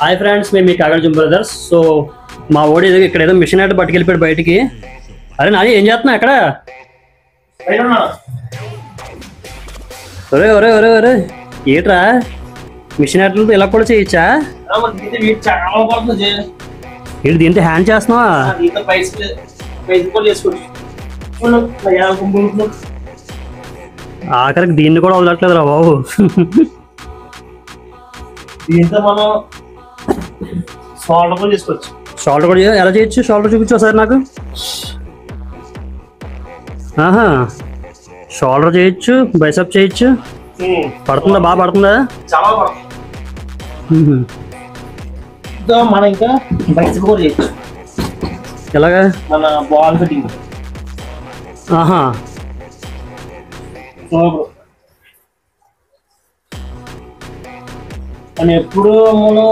Hi friends, మేము మీ కాగర్జుం brothers. So మా ఓడి ఇక్కడ ఏదో మిషన్ అయితే పట్టుకెళ్ళిపోయాడు బయటికి. అరే నాని, ఏం చేస్తున్నా అక్కడ? ఒరే ఒరే ఒరే ఒరే, ఏట్రా మిషన్ ఆటలతో ఇలా కూడా చేయొచ్చా? ఏంటి దీంతో హ్యాండ్ చేస్తున్నావా? ఆఖరికి దీన్ని కూడా వదలట్లేదు రా బాబు. దీంతో మనం షోల్డర్ కూడా చేసుకోవచ్చు. షోల్డర్ కూడా ఎలా చేయొచ్చు? షోల్డర్ చూపించు సార్ నాకు. ఆహా, షోల్డర్ చేయొచ్చు, బైసప్ చేయొచ్చు. పడుతుందా? బాగా పడుతుందా? చాలా పడుతుంది. మనం ఇంకా బైసప్ కూడా చేయొచ్చు. ఎలాగా? మన బాల్ ఫిట్టింగ్. ఆహా, అని ఎప్పుడు మనం